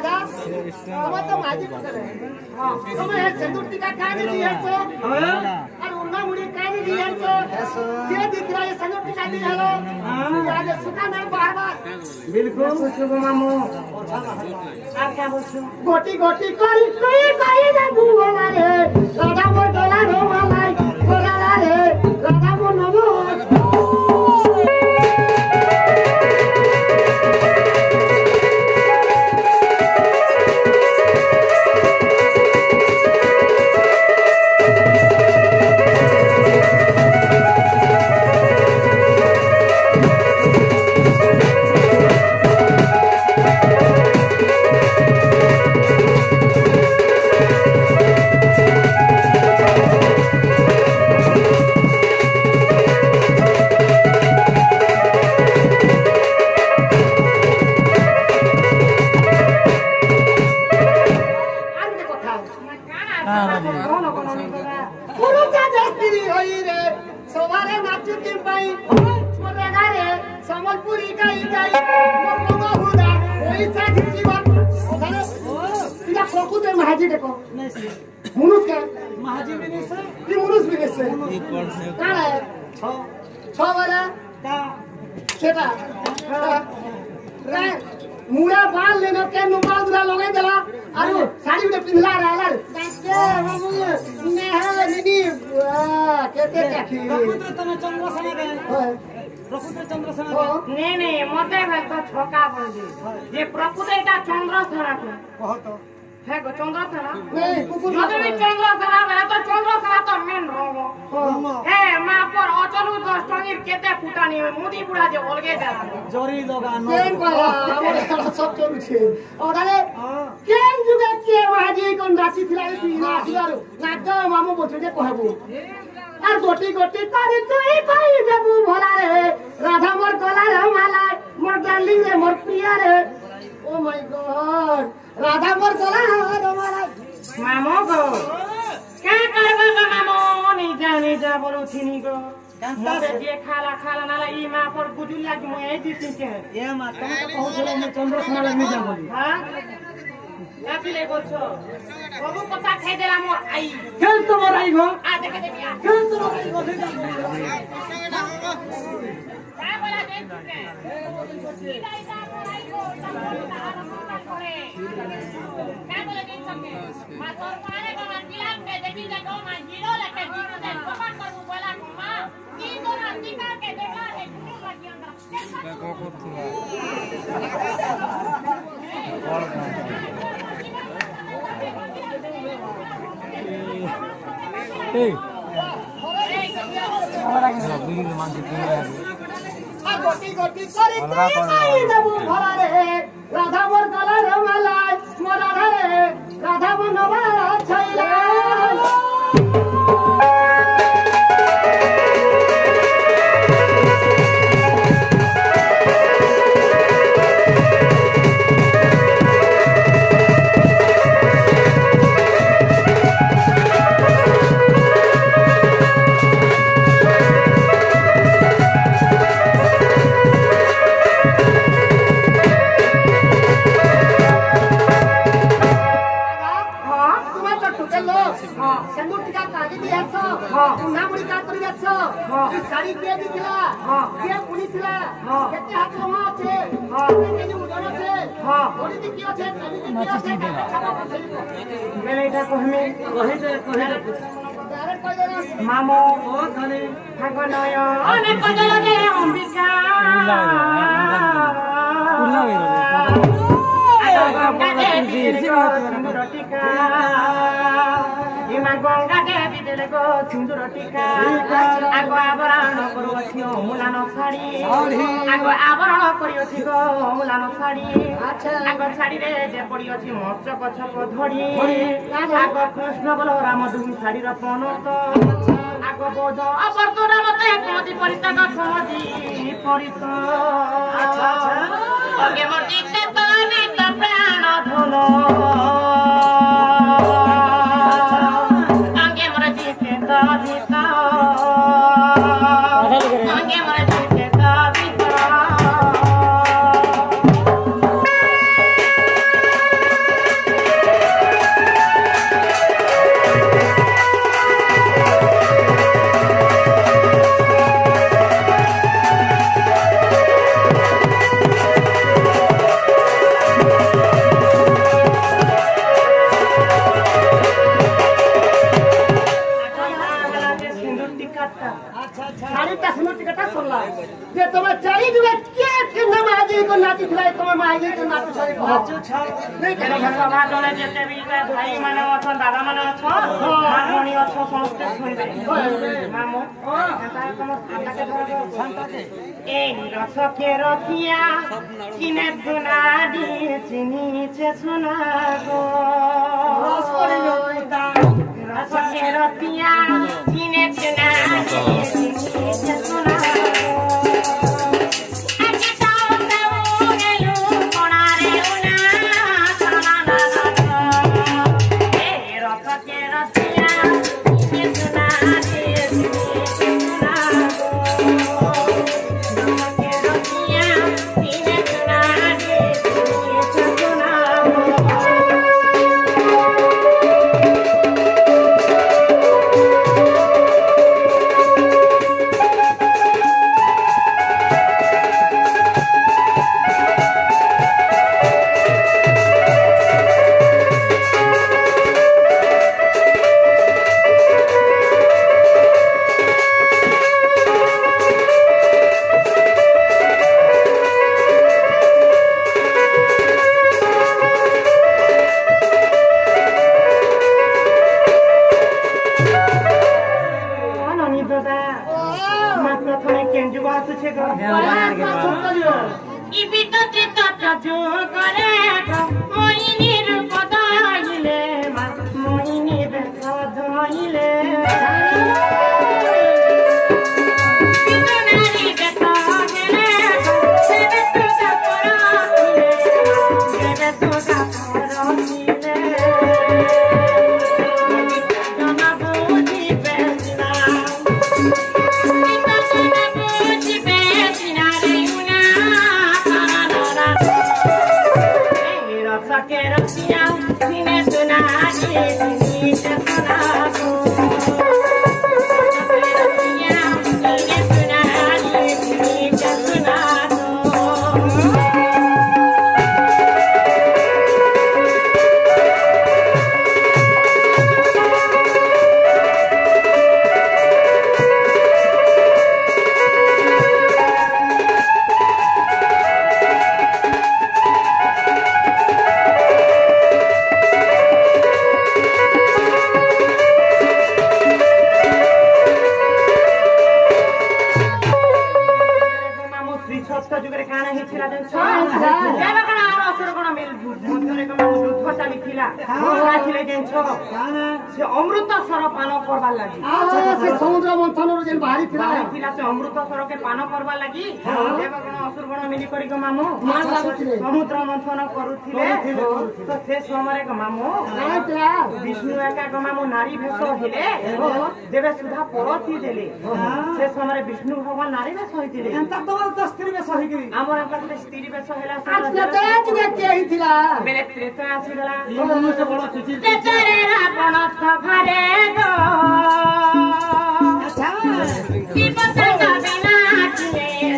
राजा हम तो माजी करे हां तुम्हें सिंदूर टीका काहे दिए छो और उन्ना मुड़ी काहे दिए छो ये दिख रहा है सिंदूर टीका दी हेलो आज सुका नहीं बार-बार बिल्कुल पूछो मामू आप क्या बोलछो गोटी गोटी करी कई जाबू हमारे राजा मोर डोला रो मालाई डोला रे राजा मोर नमो महाजी देखो मुनुस का महाजी भी नहीं से ये मुनुस भी नहीं से कहाँ है छह वाला का केटा रे मुड़ा बाल लेना के नुमाल दुला लगे दला आरो साड़ी में पिंधला रहला के हम ने है निनी केते काखी प्रकृति तने चंद्र सना गए प्रकृति चंद्र सना नहीं मते भाई तो छोका बोल दे ये प्रकृति का चंद्र सना कहो तो है गो चंद्र सना नहीं कुकुर मते भी चंद्र सना है तो चंद्र सना तो मेन रोमो है मां पर अचलू 10 टंगीर केते फुटानी मोदी बुढ़ा जे ओलगे जा जोरी लगानो केन पाला हमरे सब चलू छे और अरे केन जुगे के महाजी कोन राशि थिला पीना आसियारो नाग मामू बोलछे जे कहबो আর গোটি গোটি করে তুই কই দেবু ভোলা রে রাধা মোর গলা রে মালা মোর ডার্লিং রে মোর প্রিয়া রে ও মাই গড রাধা মোর গলা রে মালা মামো গো কে করবে গো মামো নি যা বলো থিনি গো মতে দিয়ে খালা খালা নালা ই মা পর গুজুল লাগি মই এই দিছি কে এ মা তুমি তো কহছিল আমি চন্দ্রসেনা নি যা বলি হ্যাঁ কাটিলে বলছো বাবু কথা খাই দেলা মোর আই কেন তোমার আই গো আ দেখে দেবি কেন তোমার আই গো কা বলা দে তুকে ইদাই দা মোর আই গো তা করে কা বলা দে তুকে মা তোর পারে গো মান বিলাম কে দেখি যা গো মান হিরো লাগে দিনো দে কপা করবো বলা গো মা কি তো না টিকা কে দেখা রে কুনো লাগি আমরা কো করতুলা Hey. गोटी गोटी करी कई देबू भरा रे राधा मोर गला रे माला मोर राधा रे राधा मोर नवा छैला साड़ी के दिखला के पुनी थिला केते हाथ लमा छे के जे उडन छे ओडी दिखियो छे माची देला मेले इटा कहमे कहे दे डायरेक्ट कह देना मामो ओ धने ठाकनय अने कजल दे अंबिका गंगा देवी देले गो सिंदूर टीका आगो आवरण करियो मुलानो साड़ी आगो आवरण करियो छि गो मुलानो साड़ी आगो साड़ी रे जे पडियो छि मचक छक धड़ी आगो कृष्ण बलराम दुई साड़ी र पनत आगो बोध अपर्तुरा मते कोदी परिता खोदी परित अच्छा ओके मोर दिते पानी त प्राण धनो नाती खिलाई तुम्हें मायने के नाती छाड़ी बाजू छ नहीं तेरे सभा जने जेते भी भाई माने अछन दादा माने अछन हारमोनी अछ समस्त सुनबे मामो एता तुम आटा के धर संता के ए रस के रखिया किने दुनाडी चिनी छे सुना गो रस पड़ी होता रस के रखिया किने दुनाडी चिनी छे सुना अमृतसर पान करवा लगी से समुद्र मंथन जेन बाहरी थिला से अमृतसर के पान करवा लगी देवगण असुरगण मिली करी को मामू समुद्र मंथन करूथिले तो से समय को मामू विष्णु एका को मामू नारी भेष हेले देवे सुधा परथी देले से समय विष्णु भगवान नारी भेष होइतिले एंता तो स्त्री भेष होइगिरी हमर एका स्त्री भेष हेला के ही थिला बेले त्रेता आसीला से बड़ चिचिल तेरे रावण घरे गो अच्छा जीवता बिना चिले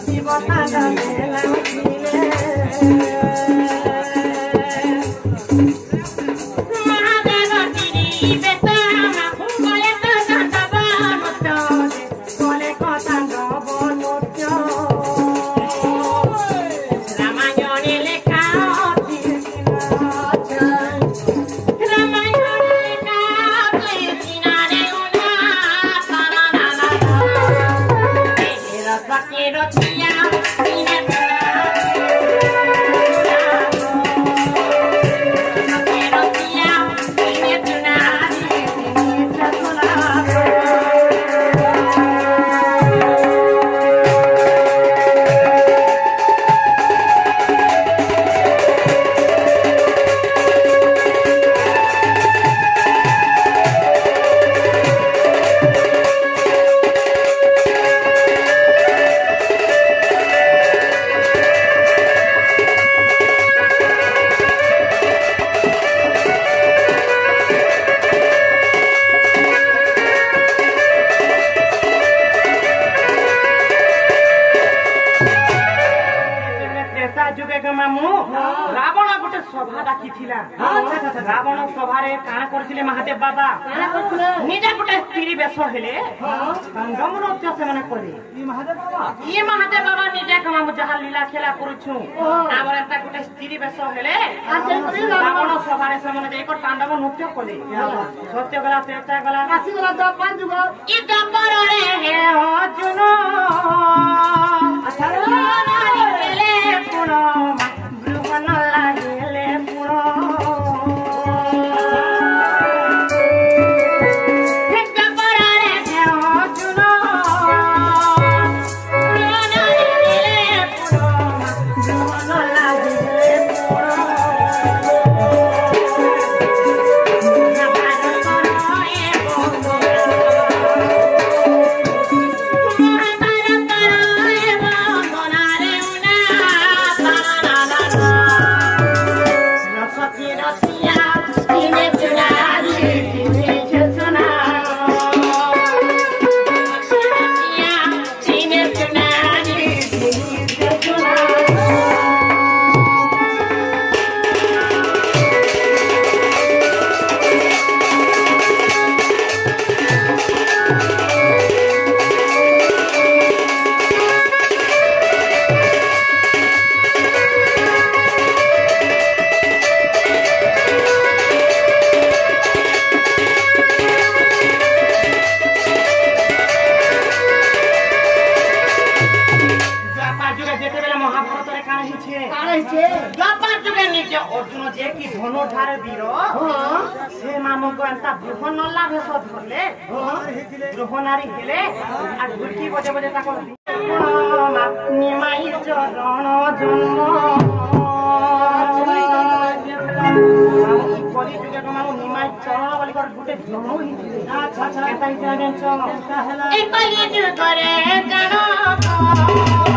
जीवता बिना चिले महादेव तिरी बेता बोले तो संतबा मुत्य बोले को संतबा मुत्य रामायणे लेखा Quiero त्रेता जुगे के मामू रावण गोटे सभा डाकिथिला रावण सभारे काना करथिले महादेव बाबा निजे गोटे स्त्री बेश हेले संगम नृत्य से माने करे ये महादेव बाबा निजे के मामू जहा लीला खेला करूछु आबर एता गोटे स्त्री बेश हेले रावण सभारे से माने एक तांडव नृत्य कले सत्य गला त्रेता गला आसी गला द्वापर जुग ई द्वापर रे हे अर्जुन अर्जुन जे की धनुधार वीर से मामू को एंता ब्रह्मनल्ला भेष धरले ब्रह्मनारी हेले आ घुटी बजे बजे ताको निमाई चरण जन्म परी जुगे मामू निमाई चरण बोली कर गुटे जन्म ही अच्छा अच्छा एता ही जाने छ एता हेला ए परी जुगे जन्म